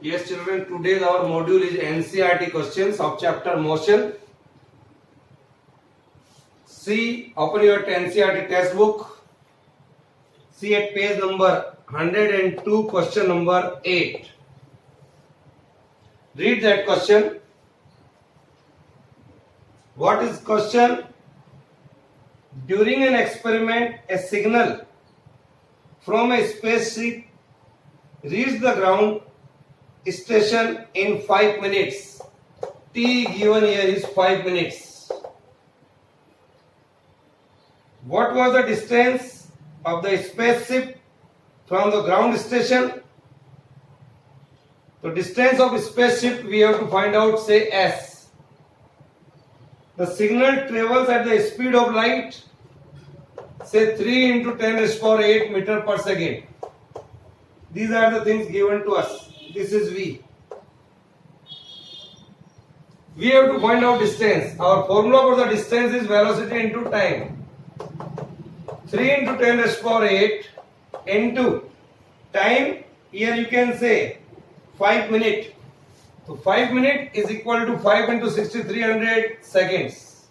Yes, children, today our module is NCERT questions of chapter motion. See, open your NCERT textbook. See at page number 102, question number 8. Read that question. What is question? During an experiment, a signal from a spaceship reached the ground station in 5 minutes. T given here is 5 minutes. What was the distance of the spaceship from the ground station? The distance of spaceship we have to find out, say S. The signal travels at the speed of light, say 3 into 10 raised to power 8 meter per second. These are the things given to us. This is V. We have to find out distance. Our formula for the distance is velocity into time. 3 into 10 raised to power 8 into time. Here you can say 5 minutes. So 5 minutes is equal to 5 into 60, 300 seconds.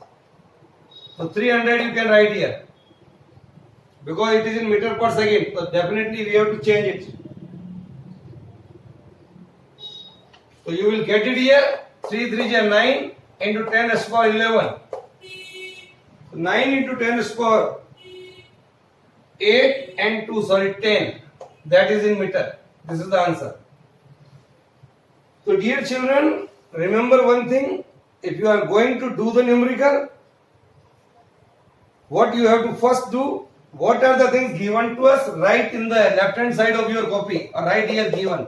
So 300 you can write here. Because it is in meter per second, so definitely we have to change it. So you will get it here. 3 3 is 9 into 10 raised to power 11. So 9 into 10 raised to power 8 and 2, 10. That is in meter. This is the answer. So dear children, remember one thing. If you are going to do the numerical, what you have to first do, what are the things given to us? Write in the left hand side of your copy, or write here given.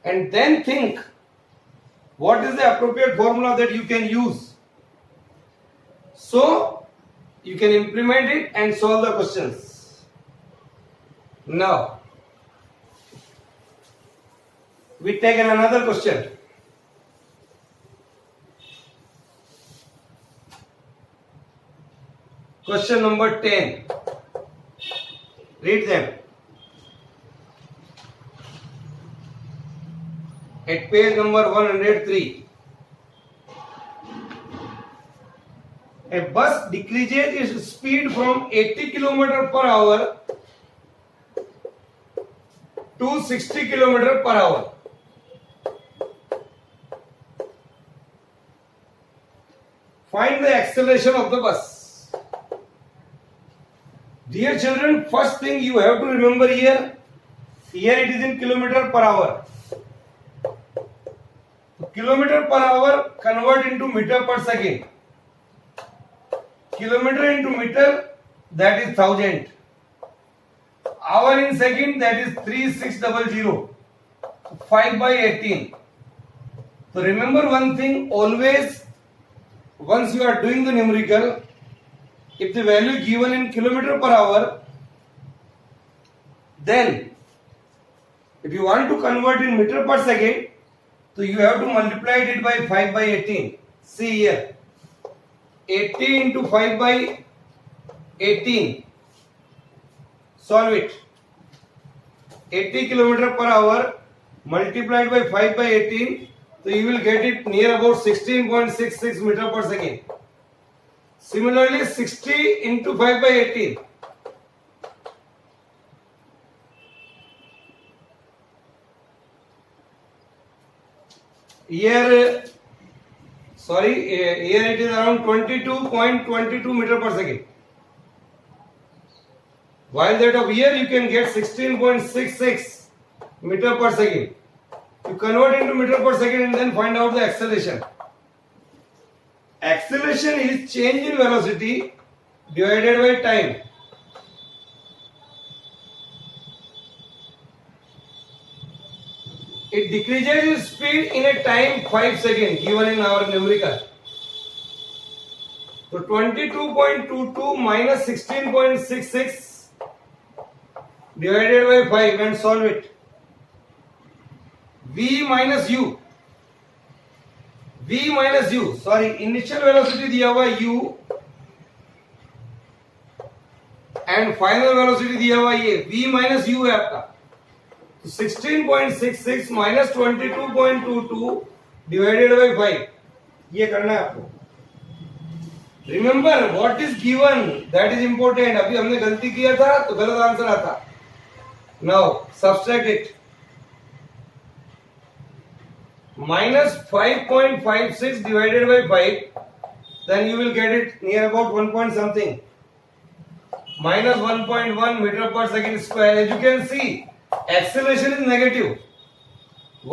And then think, what is the appropriate formula that you can use? So, you can implement it and solve the questions. Now, we take another question. Question number 10. Read them. At page number 103. A bus decreases its speed from 80 km per hour to 60 km per hour. Find the acceleration of the bus. Dear children, first thing you have to remember here it is in kilometer per hour. Kilometer per hour convert into meter per second. Kilometer into meter, that is 1000. Hour in second, that is 3600. 5 by 18. So remember one thing, always once you are doing the numerical, if the value given in kilometer per hour, then if you want to convert in meter per second, so you have to multiply it by 5 by 18. See here. 80 into 5 by 18. Solve it. 80 km per hour multiplied by 5 by 18. So you will get it near about 16.66 meter per second. Similarly, 60 into 5 by 18. Here it is around 22.22 meter per second. While that of here you can get 16.66 meter per second. You convert into meter per second and then find out the acceleration. Acceleration is change in velocity divided by time. It decreases its speed in a time 5 seconds given in our numerical. So 22.22 minus 16.66 divided by 5 and solve it. V minus U. Initial velocity दिया हुआ U and final velocity दिया हुआ ये v minus you है आपका. 16.66 minus 22.22 divided by 5, ये करना है आपको. Remember what is given, that is important. अभी हमने गलती किया था तो गलत आंसर आता. Now subtract it. minus 5.56 divided by 5, then you will get it near about 1 point something, minus 1.1 meter per second square. As you can see, acceleration is negative.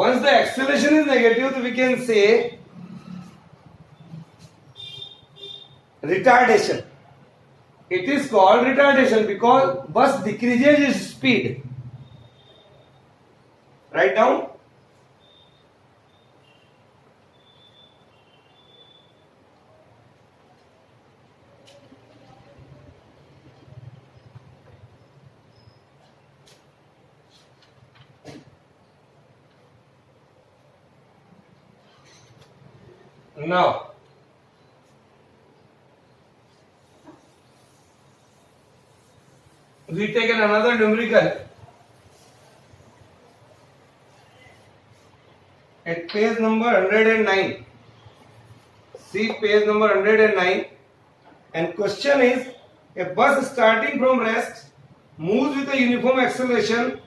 Once the acceleration is negative, we can say retardation. It is called retardation because bus decreases its speed. Write down. Now, we take another numerical at page number 109. See page number 109, and question is, a bus starting from rest moves with a uniform acceleration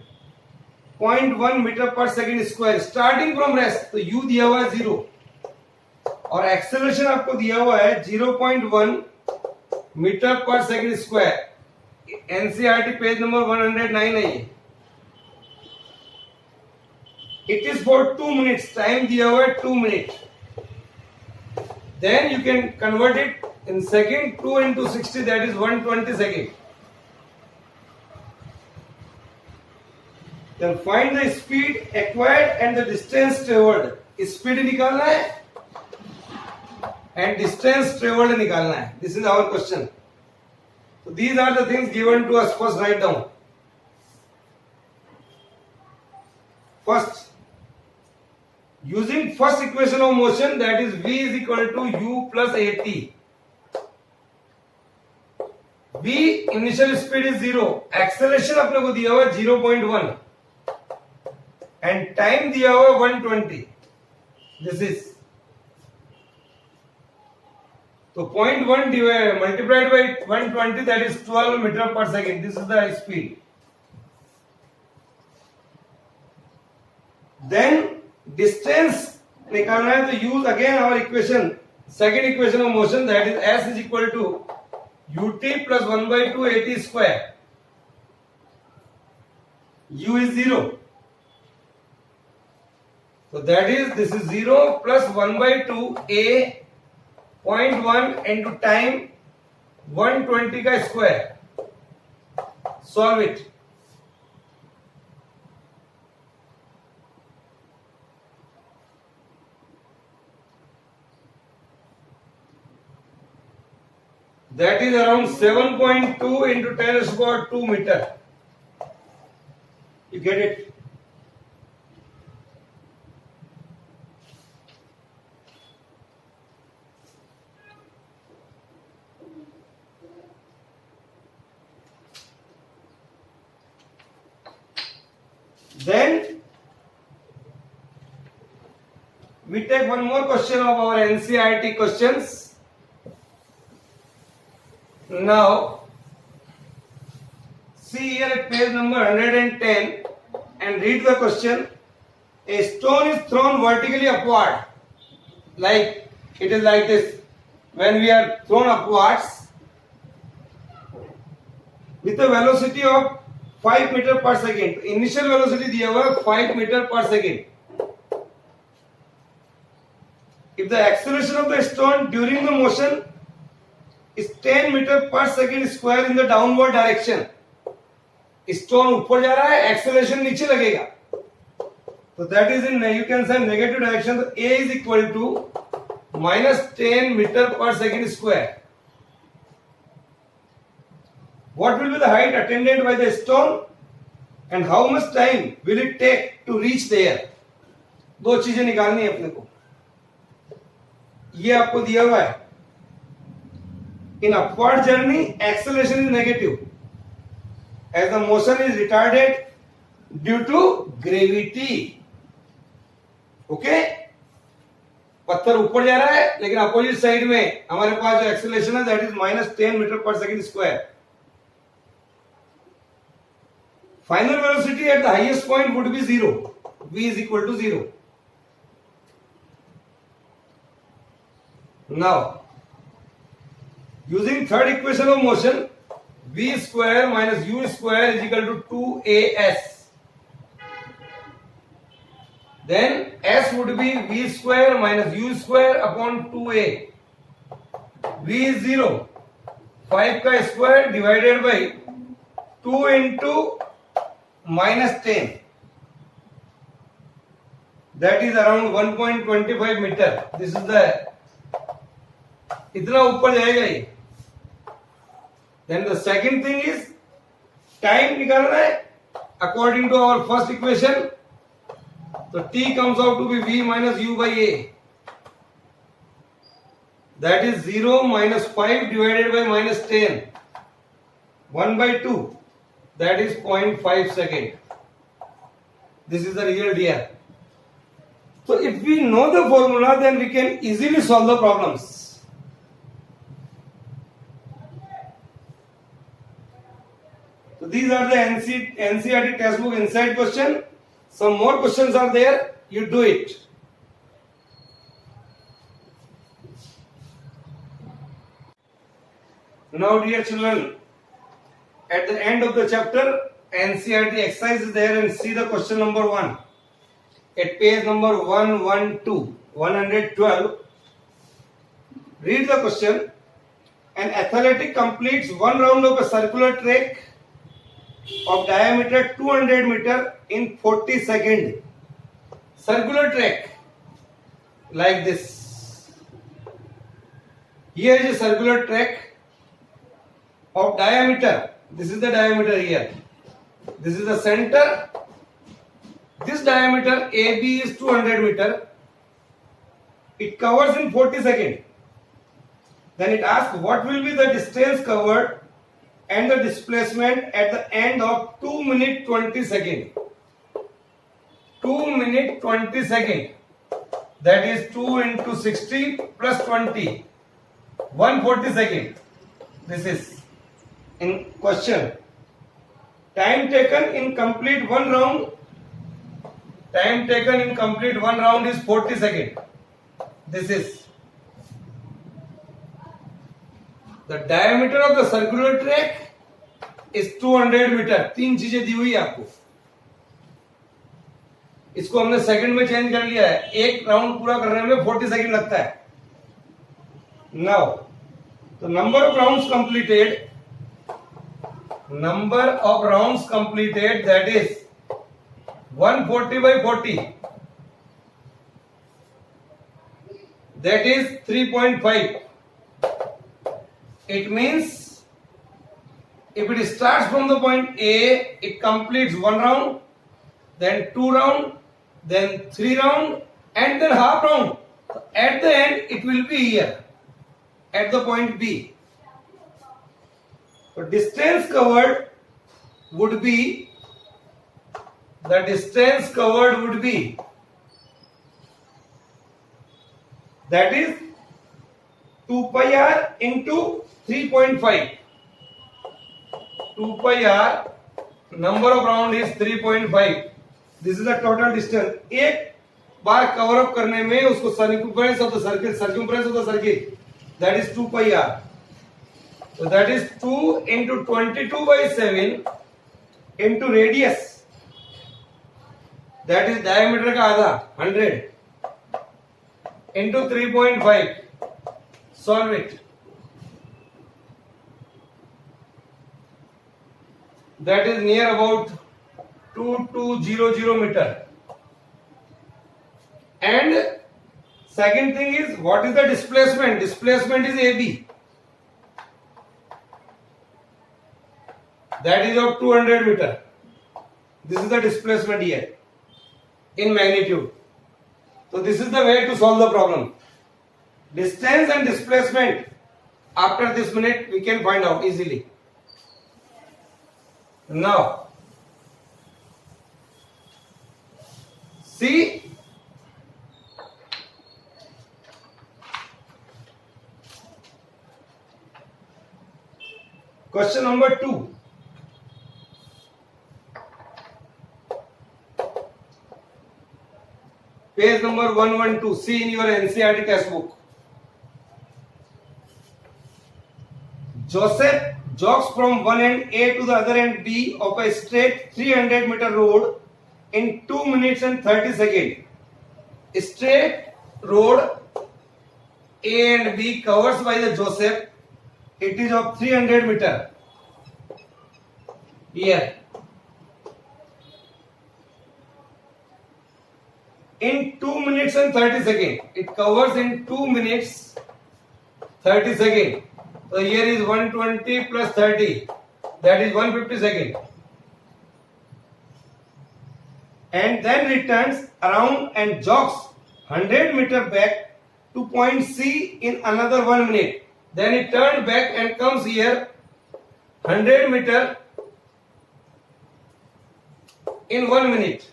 0.1 meter per second square. Starting from rest, तो u दिया हुआ है 0 और acceleration आपको दिया हुआ है 0.1 metre पर second square. NCERT page number 109 है ये. It is for 2 minutes. Time दिया हुआ है 2 minute. Then you can convert it in second. 2 into 60, that is 120 seconds. Then find the speed acquired and the distance traveled. Speed निकालना है and distance traveled निकालना है. This is our question. So these are the things given to us. First write down. First, using first equation of motion, that is v is equal to u plus at. v initial speed is 0. Acceleration अपने को दिया हुआ है 0.1 and time दिया हुआ है 120. This is तो 0.1 multiplied by 120, that is 12 meter per second. This is the speed. Then distance निकालना है तो use again our equation, second equation of motion, that is s is equal to ut plus 1 by 2 at square. U is 0. So that is, this is 0 plus 1 by 2 a 0.1 into time 120 का square. Solve it. That is around 7.2 into 10 raised to the power 2 meter. You get it? Then we take one more question of our NCERT questions. Now see here at page number 110 and read the question. A stone is thrown vertically upward, like it is like this. When we are thrown upwards with a velocity of 5 meter per second. Initial velocity दिया हुआ है 5 meter per second. If the acceleration of the stone during the motion is 10 meter per second square in the downward direction. Stone ऊपर जा रहा है, acceleration नीचे लगेगा, तो that is in, you can say negative direction. तो a is equal to -10 metre per second square. What will be the height attained by the stone and how much time will it take to reach there? दो चीजें निकालनी है अपने को. ये आपको दिया हुआ है. In upward journey, acceleration is negative. As the motion is retarded, due to gravity. Okay, पत्थर ऊपर जा रहा है लेकिन अपोजिट साइड में हमारे पास जो एक्सेलरेशन है दैट इज -10 मीटर पर second square. Final velocity at the highest point would be 0. v is equal to 0. Now, using third equation of motion, v square minus u square is equal to 2as. Then s would be v square minus u square upon 2a. v is 0. 5 का square divided by 2 into -10. That is around 1.25 meter. This is the इतना ऊपर जाएगा ये. Then the second thing is time निकालना है according to our first equation. So t comes out to be v minus u by a. That is 0 minus 5 divided by -10. 1 by 2. That is 0.5 second. This is the real dr. So if we know the formula, then we can easily solve the problems. So these are the NCERT textbook inside question. Some more questions are there. You do it. Now, dear children, at the end of the chapter, NCERT exercise is there, and see the question number 1 at page number 112. Read the question. An athletic completes one round of a circular track of diameter 200 meter in 40 seconds. Circular track like this. Here is a circular track of diameter. This is the diameter here. This is the center. This diameter AB is 200 meter. It covers in 40 seconds. Then it asks what will be the distance covered and the displacement at the end of 2 minutes 20 seconds. 2 minutes 20 seconds. That is 2 into 60 plus 20. 140 seconds. This is in question. Time taken in complete one round. Time taken in complete one round is 40 seconds. This is the diameter of the circular track is 200 meter. 3 चीजें दी हुई है आपको. इसको हमने second में change कर लिया है. एक राउंड पूरा करने में 40 सेकंड लगता है. Now, the number of rounds completed, that is 140 by 40, that is 3.5. It means if it starts from the point A, it completes one round, then 2 round, then 3 round, and then half round. So at the end it will be here at the point B. So distance covered would be, that is 2 pi r into 3.5. 2 pi r, number of round is 3.5. This is the total distance. एक बार cover up करने में उसको circumference of the circle, that is 2 pi r. So that is 2 into 22 by 7 into radius, that is diameter का आधा 100 into 3.5. Solve it. That is near about 2200 meter. And second thing is, what is the displacement? Displacement is AB. That is of 200 meter. This is the displacement here in magnitude. So this is the way to solve the problem. Distance and displacement after this minute we can find out easily. Now, See, question number 2. Page number 112. See in your NCERT textbook. Joseph jogs from one end A to the other end B of a straight 300-meter road in 2 minutes and 30 seconds. Straight road A and B covers by the Joseph. It is of 300 meter. Here. In 2 minutes and 30 seconds. It covers in 2 minutes 30 seconds. So here is 120 plus 30. That is 150 seconds. And then returns around and jogs 100 meter back to point C in another 1 minute. Then he turned back and comes here 100 meter in 1 minute.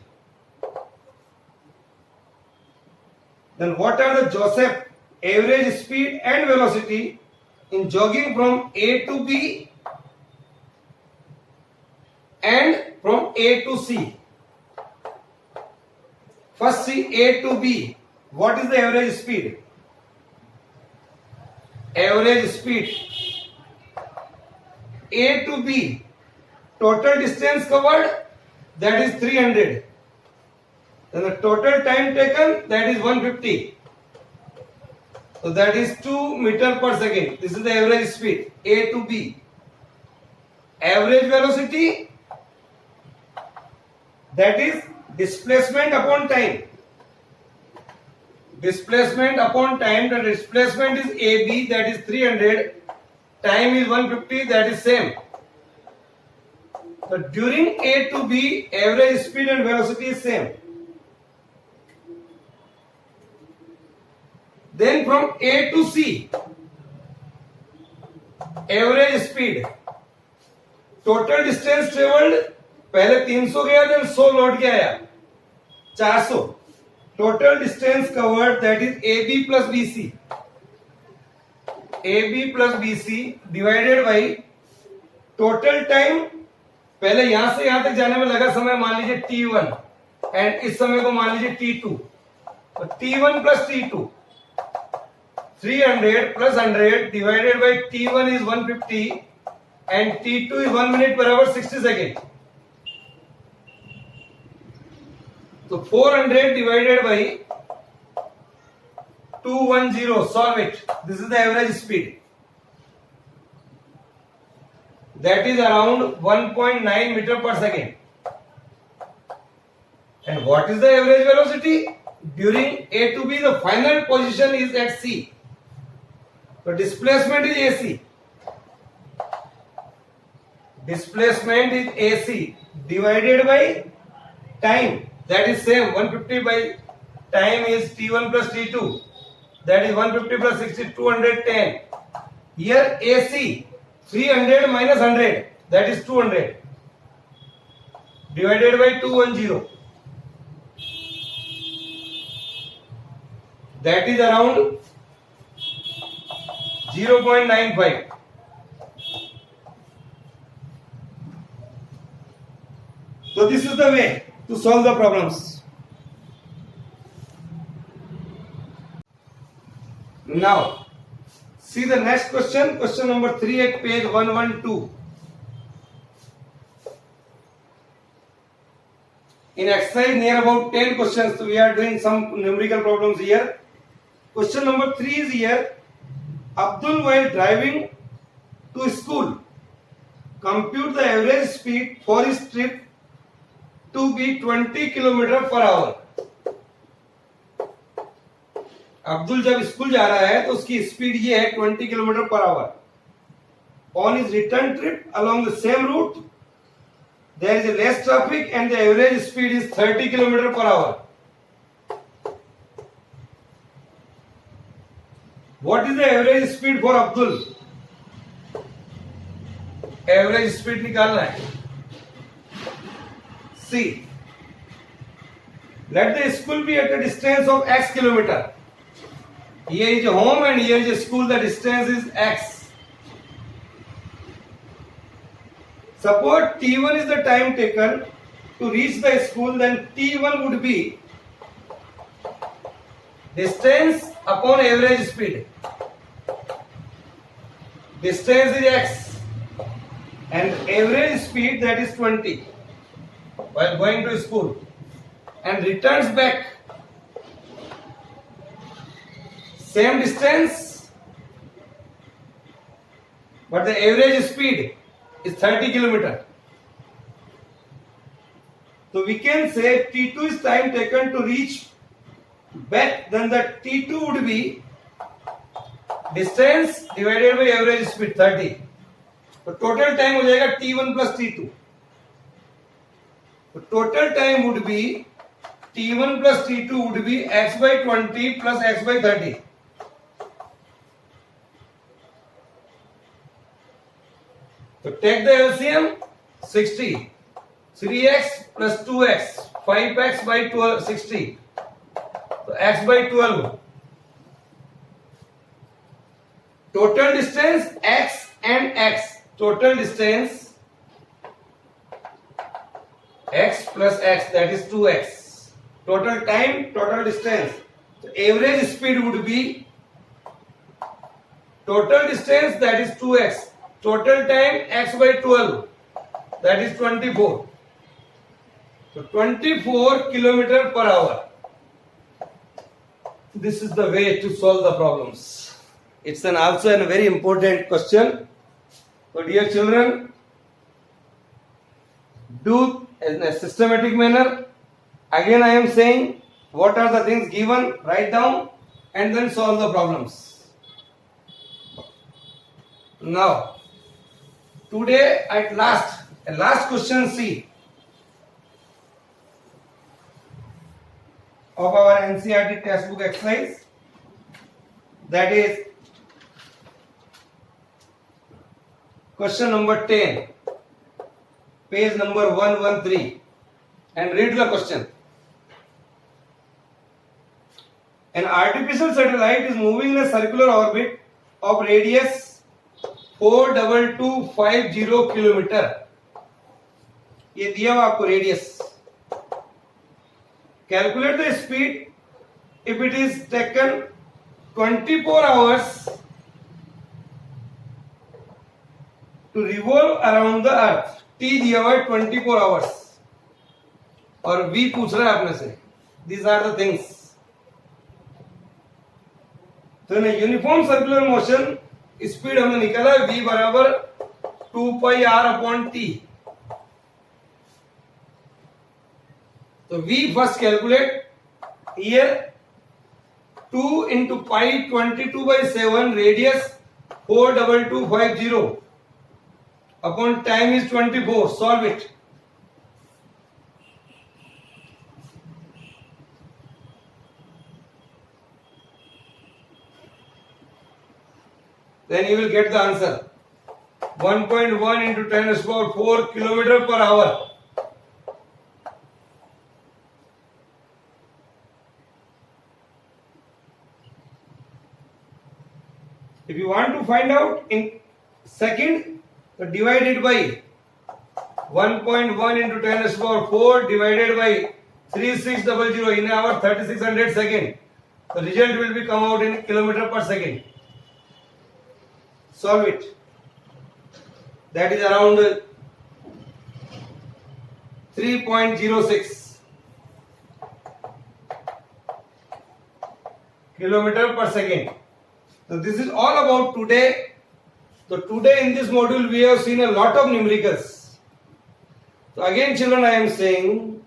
Then what are the Joseph average speed and velocity in jogging from A to B and from A to C? First see A to B. What is the average speed? Average speed A to B, total distance covered, that is 300. Then the total time taken, that is 150. So that is 2 meter per second. This is the average speed A to B. Average velocity, that is displacement upon time. Displacement upon time, the displacement is AB, that is 300, time is 150, that is same. So during A to B, average speed and velocity is same. Then from A to C, average speed, total distance traveled, पहले 300 गया, then 100 लौट के आया, 400. Total distance covered, that is AB plus BC. AB plus BC divided by total time. पहले यहां से यहां तक जाने में लगा समय मान लीजिए T1 एंड इस समय को मान लीजिए T2. तो T1 plus T2, 300 plus 100 divided by T1 is 150 and T2 is 1 minute per hour 60 seconds. So 400 divided by 210, solve it. This is the average speed. That is around 1.9 meter per second. And what is the average velocity? During A to B, the final position is at C. So displacement is AC. Displacement is AC divided by time. That is same, 150 by time is T1 plus T2. That is 150 plus 60, 210. Here AC, 300 minus 100, that is 200. Divided by 210. That is around 0.95. So this is the way to solve the problems. Now, see the next question, question number 3 at page 112. In exercise near about 10 questions, so we are doing some numerical problems here. Question number 3 is here. Abdul, while driving to school, compute the average speed for his trip to be 20 km per hour. Abdul जब school जा रहा है तो उसकी speed ये है 20 kilometre per hour. On his return trip along the same route, there is a less traffic and the average speed is 30 km per hour. What is the average speed for Abdul? Average speed निकालना है. See, Let the school be at a distance of x kilometer. Here is a home and here is a school. The distance is x. Suppose t1 is the time taken to reach the school, then t1 would be distance upon average speed. Distance is x and average speed, that is 20 while going to school, and returns back same distance, but the average speed is 30 kilometer. So we can say T2 is time taken to reach back, then the T2 would be distance divided by average speed 30. तो total time हो जाएगा T1 plus T2. तो total time would be T1 plus T2 would be x by 20 plus x by 30. So take the LCM 60. 3x plus 2x, 5x by 12, 60. So x by 12. Total distance x and x. Total distance x plus x, that is 2x. Total time, total distance. So average speed would be total distance, that is 2x. Total time x by 12, that is 24. So 24 kilometer per hour. This is the way to solve the problems. It's also a very important question. So dear children, do in a systematic manner. Again I am saying what are the things given, write down and then solve the problems. Now today at last, a last question C of our NCERT textbook exercise, that is question number 10, page number 113, and read the question. An artificial satellite is moving in a circular orbit of radius 42250 kilometre. ये दिया हुआ आपको radius. Calculate the speed if it is taken 24 hours to revolve around the earth. T दिया हुआ है 24 hours और V पूछ रहा है अपने से. These are the things. तो in a uniform circular motion speed हमने निकाला V बराबर 2 pi r upon T. तो V first calculate. Here 2 into pi 22 by 7, radius 42250 upon time is 24. Solve it. Then you will get the answer. 1.1 into 10 raised to the power 4 kilometer per hour. If you want to find out in second, so divide it by 1.1 into 10 raised to the power 4 divided by 3600 in hour 3600 second. The result will be come out in kilometer per second. Solve it. That is around 3.06 kilometer per second. So this is all about today. So today in this module we have seen a lot of numericals. So again children, I am saying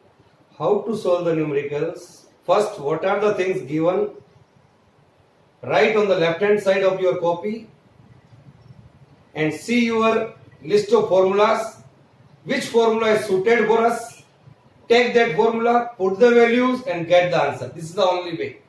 how to solve the numericals. First, what are the things given? Write on the left hand side of your copy and see your list of formulas. Which formula is suited for us? Take that formula, put the values and get the answer. This is the only way.